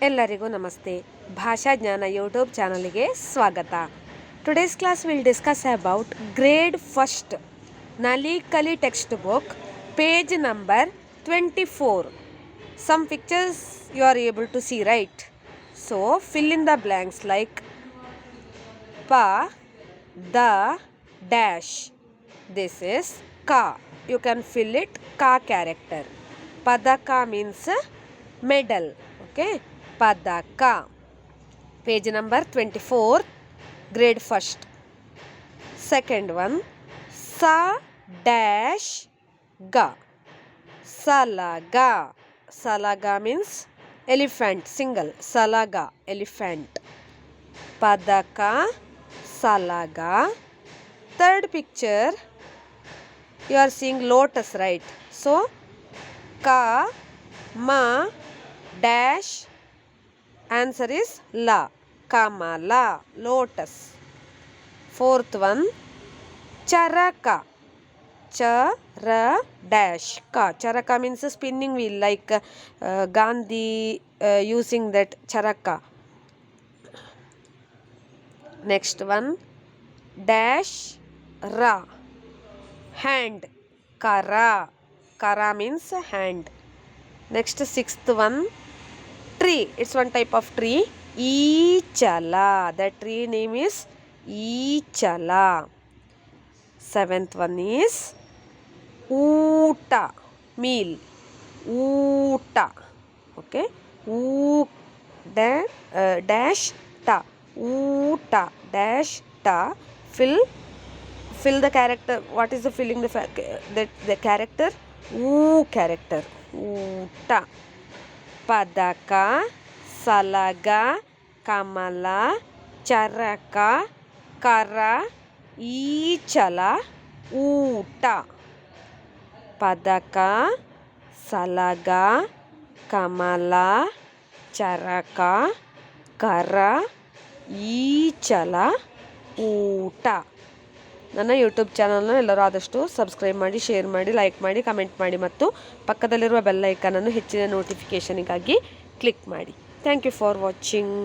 ಎಲ್ಲರಿಗೂ ನಮಸ್ತೆ. ಭಾಷಾ ಜ್ಞಾನ ಯೂಟ್ಯೂಬ್ ಚಾನಲ್ಗೆ ಸ್ವಾಗತ. Today's class will discuss about grade first Nali Kali text book page number 24. Some pictures you are able to see, right? So fill in the blanks like pa, the, dash. This is ka. You can fill it ka character. Padaka means medal. Okay. Padaka. Page number 24, grade first. Second one, sa dash ga. Salaga. Salaga means elephant, single. Salaga, elephant. Padaka, salaga. Third picture, you are seeing lotus, right? So, ka, ma, dash. Answer is la. Kamala, lotus. Fourth one, charaka. Chara dash ka. Charaka means a spinning wheel, like Gandhi using that charaka. Next one, dash ra. Hand. Kara. Kara means hand. Next, sixth one, tree. It's one type of tree. Ichala. The tree name is Ichala. Seventh one is Uta. Meal. Uta. Okay. Dash ta. Uta. Dash ta. Fill the character. What is the filling the character? Character. Uta. Padaka, salaga, kamala, charaka, kara, ಈಚಲ, ಊಟ. ಪದಕ, ಸಲಗ, ಕಮಲ, ಚರಕ, ಕರ, ಈಚಲ, ಊಟ. ನನ್ನ YouTube ಚಾನಲ್ನ ಎಲ್ಲರೂ ಆದಷ್ಟು subscribe ಮಾಡಿ, share ಮಾಡಿ, ಲೈಕ್ ಮಾಡಿ, ಕಮೆಂಟ್ ಮಾಡಿ ಮತ್ತು ಪಕ್ಕದಲ್ಲಿರುವ ಬೆಲ್ ಐಕಾನನ್ನು ಹೆಚ್ಚಿನ ನೋಟಿಫಿಕೇಷನಿಗಾಗಿ ಕ್ಲಿಕ್ ಮಾಡಿ. Thank you for watching.